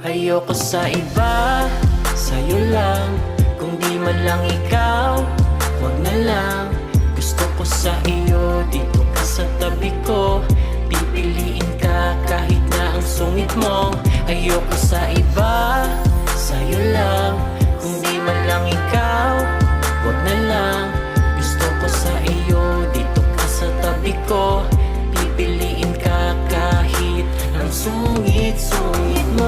Ayoko sa iba, sa'yo lang. Kung di man lang ikaw, wag na lang. Gusto ko sa iyo, dito ka sa tabi ko. Pipiliin ka kahit na ang sungit mo. Ayoko sa iba, sa'yo lang. Kung di man lang ikaw, wag na lang. Gusto ko sa iyo, dito ka sa tabi ko. Pipiliin ka kahit ang sungit-sungit mo.